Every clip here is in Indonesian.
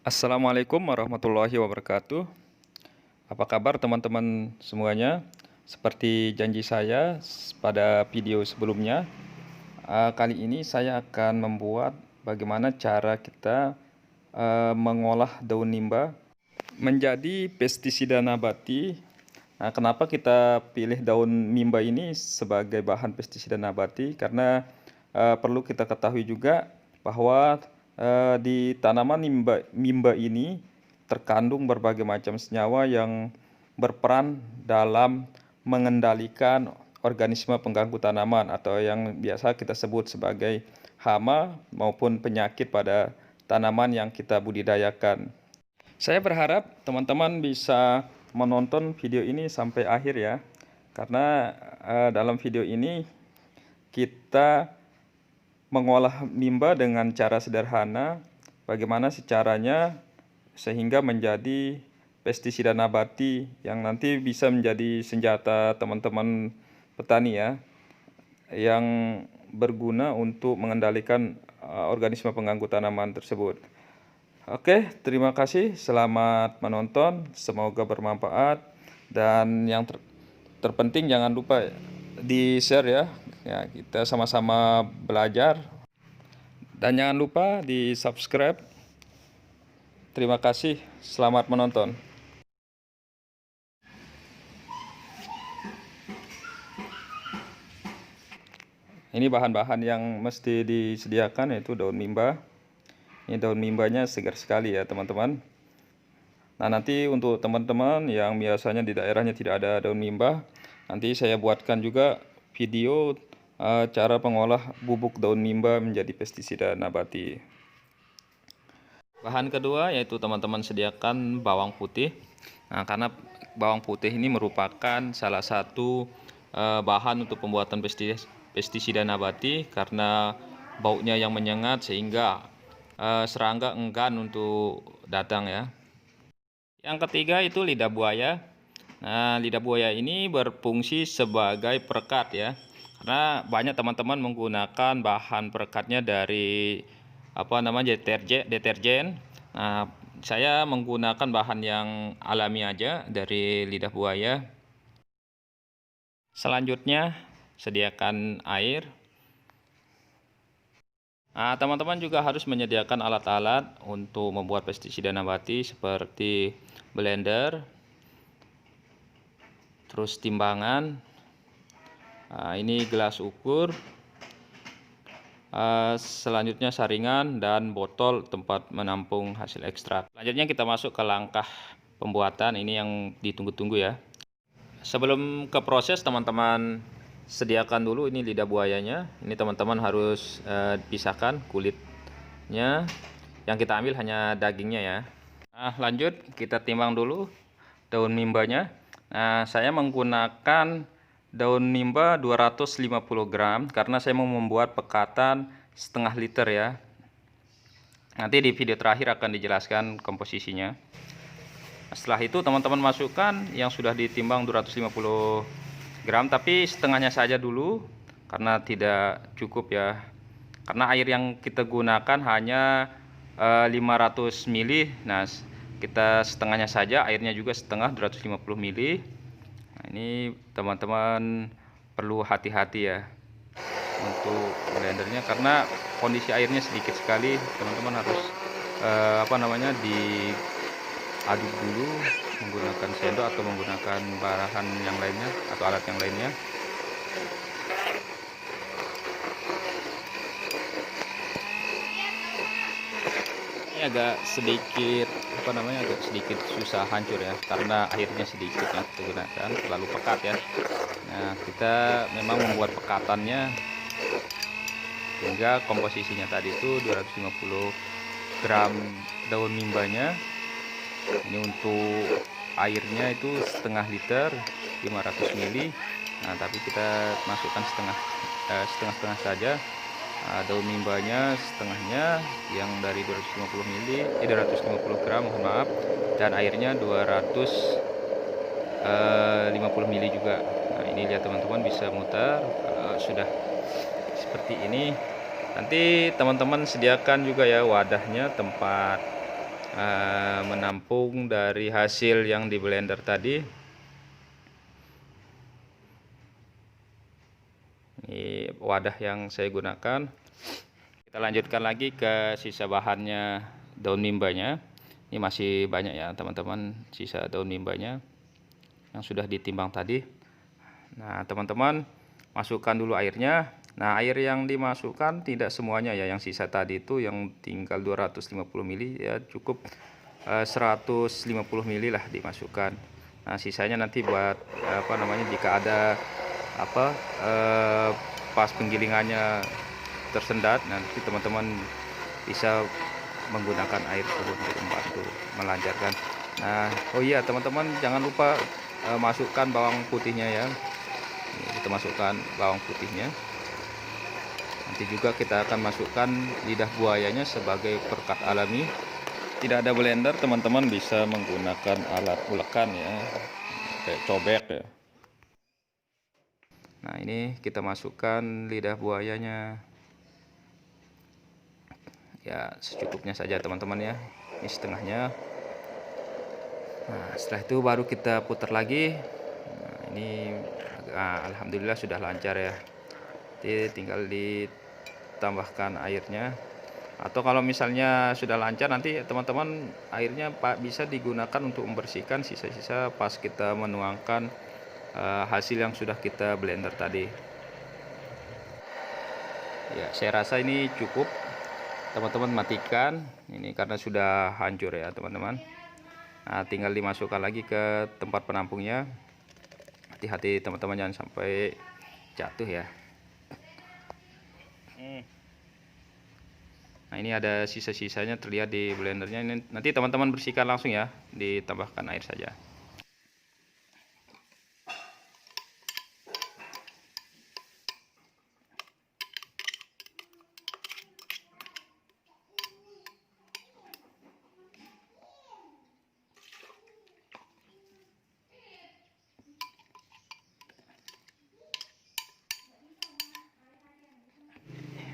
Assalamualaikum warahmatullahi wabarakatuh. Apa kabar teman-teman semuanya? Seperti janji saya pada video sebelumnya, kali ini saya akan membuat bagaimana cara kita mengolah daun nimba menjadi pestisida nabati. Nah, kenapa kita pilih daun mimba ini sebagai bahan pestisida nabati? Karena perlu kita ketahui juga bahwa di tanaman mimba ini terkandung berbagai macam senyawa yang berperan dalam mengendalikan organisme pengganggu tanaman atau yang biasa kita sebut sebagai hama maupun penyakit pada tanaman yang kita budidayakan. Saya berharap teman-teman bisa menonton video ini sampai akhir ya, karena dalam video ini kita mengolah mimba dengan cara sederhana. Bagaimana caranya sehingga menjadi pestisida nabati yang nanti bisa menjadi senjata teman-teman petani ya, yang berguna untuk mengendalikan organisme pengganggu tanaman tersebut. Oke, terima kasih. Selamat menonton. Semoga bermanfaat. Dan yang terpenting jangan lupa di-share ya. Ya, kita sama-sama belajar. Dan jangan lupa di-subscribe. Terima kasih. Selamat menonton. Ini bahan-bahan yang mesti disediakan, yaitu daun mimba. Ini daun mimbanya segar sekali ya teman-teman. Nah, nanti untuk teman-teman yang biasanya di daerahnya tidak ada daun mimba, nanti saya buatkan juga video cara mengolah bubuk daun mimba menjadi pestisida nabati. Bahan kedua yaitu teman-teman sediakan bawang putih. Nah, karena bawang putih ini merupakan salah satu bahan untuk pembuatan pestisida nabati karena baunya yang menyengat sehingga serangga enggan untuk datang ya. Yang ketiga itu lidah buaya. Nah, lidah buaya ini berfungsi sebagai perekat ya. Karena banyak teman-teman menggunakan bahan perekatnya dari deterjen. Nah, saya menggunakan bahan yang alami aja dari lidah buaya. Selanjutnya, sediakan air. Nah, teman-teman juga harus menyediakan alat-alat untuk membuat pestisida nabati seperti blender, terus timbangan. Nah, ini gelas ukur. Selanjutnya saringan dan botol tempat menampung hasil ekstrak. Selanjutnya kita masuk ke langkah pembuatan. Ini yang ditunggu-tunggu ya. Sebelum ke proses, teman-teman sediakan dulu ini lidah buayanya. Ini teman-teman harus pisahkan kulitnya. Yang kita ambil hanya dagingnya ya. Nah, lanjut kita timbang dulu daun mimbanya. Nah, saya menggunakan daun mimba 250 gram karena saya mau membuat pekatan setengah liter ya. Nanti di video terakhir akan dijelaskan komposisinya. Setelah itu teman-teman masukkan yang sudah ditimbang 250 gram, tapi setengahnya saja dulu karena tidak cukup ya. Karena air yang kita gunakan hanya 500 ml. Nah, kita setengahnya saja, airnya juga setengah 250 ml. Nah, ini teman-teman perlu hati-hati ya untuk blendernya karena kondisi airnya sedikit sekali. Teman-teman harus diaduk dulu menggunakan sendok atau menggunakan bahan yang lainnya atau alat yang lainnya. Ini agak sedikit susah hancur ya karena airnya sedikit yang kita gunakan, terlalu pekat ya. Nah, kita memang membuat pekatannya hingga komposisinya tadi itu 250 gram daun mimbanya. Ini untuk airnya itu setengah liter 500 ml. Nah, tapi kita masukkan setengah saja. Daun mimbanya setengahnya yang dari 250 gram, mohon maaf, dan airnya 250 ml juga. Nah, ini lihat teman-teman bisa mutar. Sudah seperti ini. Nanti teman-teman sediakan juga ya wadahnya, tempat menampung dari hasil yang di blender tadi. Ini wadah yang saya gunakan. Kita lanjutkan lagi ke sisa bahannya, daun mimbanya. Ini masih banyak ya teman-teman, sisa daun mimbanya yang sudah ditimbang tadi. Nah teman-teman, masukkan dulu airnya. Nah air yang dimasukkan tidak semuanya ya, yang sisa tadi itu yang tinggal 250 ml ya, cukup 150 ml lah dimasukkan. Nah sisanya nanti buat apa namanya, jika ada apa pas penggilingannya tersendat, nanti teman-teman bisa menggunakan air turun untuk membantu melancarkan. Nah oh iya teman-teman, jangan lupa masukkan bawang putihnya ya. Ini kita masukkan bawang putihnya. Nanti juga kita akan masukkan lidah buayanya sebagai perekat alami. Tidak ada blender, teman-teman bisa menggunakan alat ulekan ya, kayak cobek ya. Nah ini kita masukkan lidah buayanya ya, secukupnya saja teman-teman ya, ini setengahnya. Nah setelah itu baru kita putar lagi. Nah, ini alhamdulillah sudah lancar ya. Jadi tinggal ditambahkan airnya, atau kalau misalnya sudah lancar, nanti teman-teman airnya bisa digunakan untuk membersihkan sisa-sisa pas kita menuangkan hasil yang sudah kita blender tadi. Ya saya rasa ini cukup. Teman-teman matikan ini karena sudah hancur ya teman-teman. Nah tinggal dimasukkan lagi ke tempat penampungnya. Hati-hati teman-teman, jangan sampai jatuh ya. Nah ini ada sisa-sisanya terlihat di blendernya. Ini nanti teman-teman bersihkan langsung ya, ditambahkan air saja.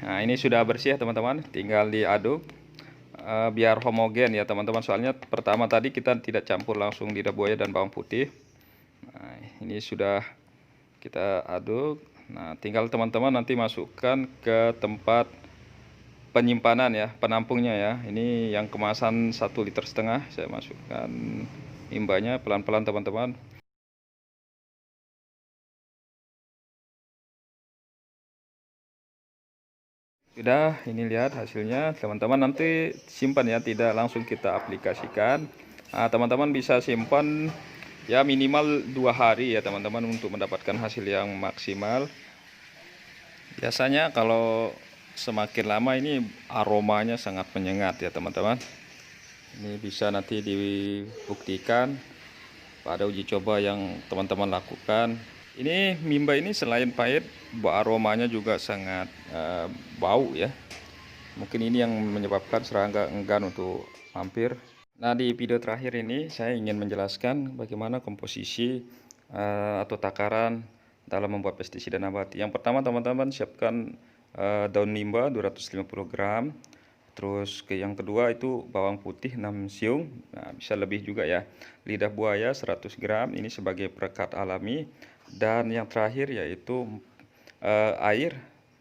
Nah ini sudah bersih ya teman-teman, tinggal diaduk biar homogen ya teman-teman. Soalnya pertama tadi kita tidak campur langsung lidah buaya dan bawang putih. Nah ini sudah kita aduk. Nah tinggal teman-teman nanti masukkan ke tempat penyimpanan ya, penampungnya ya. Ini yang kemasan 1,5 liter, saya masukkan limbahnya pelan-pelan teman-teman. Sudah, ini lihat hasilnya teman-teman. Nanti simpan ya, tidak langsung kita aplikasikan. Nah teman-teman bisa simpan ya minimal 2 hari ya teman-teman, untuk mendapatkan hasil yang maksimal. Biasanya kalau semakin lama ini aromanya sangat menyengat ya teman-teman. Ini bisa nanti dibuktikan pada uji coba yang teman-teman lakukan. Ini mimba ini selain pahit, aromanya juga sangat bau ya. Mungkin ini yang menyebabkan serangga enggan untuk mampir. Nah di video terakhir ini saya ingin menjelaskan bagaimana komposisi atau takaran dalam membuat pestisida nabati. Yang pertama teman-teman siapkan daun mimba 250 gram. Terus yang kedua itu bawang putih 6 siung, nah bisa lebih juga ya. Lidah buaya 100 gram, ini sebagai perekat alami. Dan yang terakhir yaitu air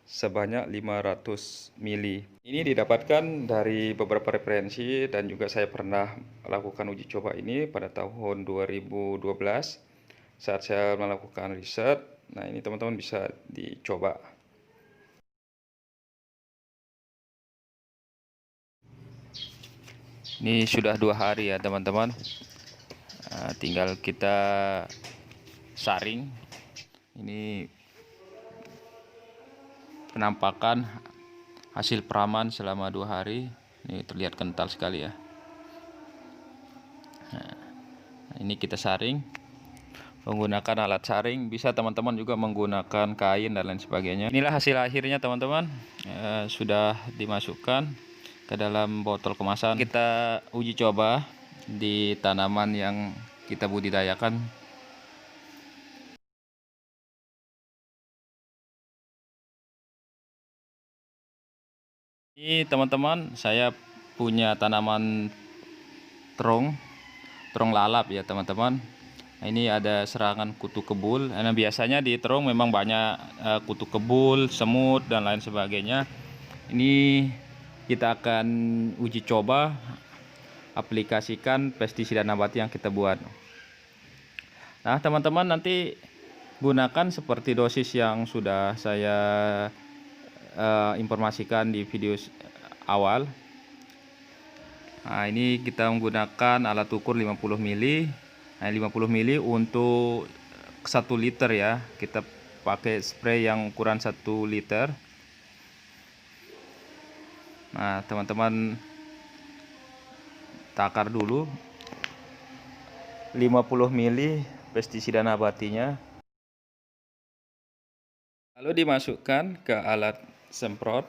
sebanyak 500 ml. Ini didapatkan dari beberapa referensi dan juga saya pernah lakukan uji coba ini pada tahun 2012 saat saya melakukan riset. Nah ini teman-teman bisa dicoba. Ini sudah 2 hari ya teman-teman. Tinggal kita saring. Ini penampakan hasil peraman selama 2 hari. Ini terlihat kental sekali ya. Nah, ini kita saring menggunakan alat saring. Bisa teman-teman juga menggunakan kain dan lain sebagainya. Inilah hasil akhirnya teman-teman. Sudah dimasukkan ke dalam botol kemasan. Kita uji coba di tanaman yang kita budidayakan. Ini teman-teman, saya punya tanaman terong lalap ya teman-teman. Nah, ini ada serangan kutu kebul. Nah, biasanya di terong memang banyak kutu kebul, semut dan lain sebagainya. Ini kita akan uji coba aplikasikan pestisida nabati yang kita buat. Nah teman-teman, nanti gunakan seperti dosis yang sudah saya informasikan di video awal. Nah, ini kita menggunakan alat ukur 50 mili. Nah, 50 mili untuk 1 liter ya. Kita pakai spray yang ukuran 1 liter. Nah, teman-teman takar dulu 50 mili pestisida nabatinya. Lalu dimasukkan ke alat semprot.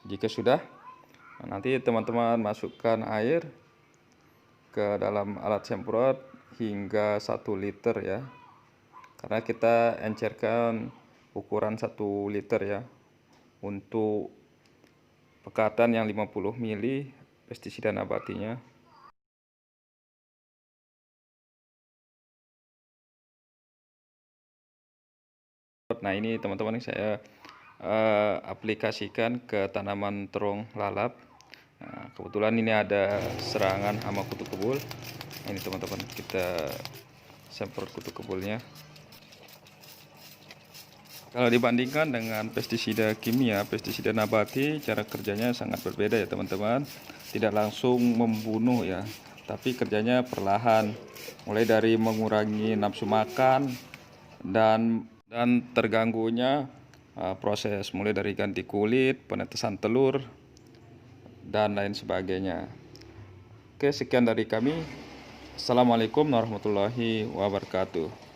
Jika sudah, nanti teman-teman masukkan air ke dalam alat semprot hingga 1 liter ya. Karena kita encerkan ukuran 1 liter ya. Untuk pekatan yang 50 mili pestisida nabatinya. Nah, ini teman-teman saya aplikasikan ke tanaman terong lalap. Nah, kebetulan ini ada serangan hama kutu kebul. Ini teman-teman, kita semprot kutu kebulnya. Kalau dibandingkan dengan pestisida kimia, pestisida nabati cara kerjanya sangat berbeda ya teman-teman. Tidak langsung membunuh ya, tapi kerjanya perlahan. Mulai dari mengurangi nafsu makan dan terganggunya proses mulai dari ganti kulit, penetesan telur, dan lain sebagainya. Oke, sekian dari kami. Assalamualaikum warahmatullahi wabarakatuh.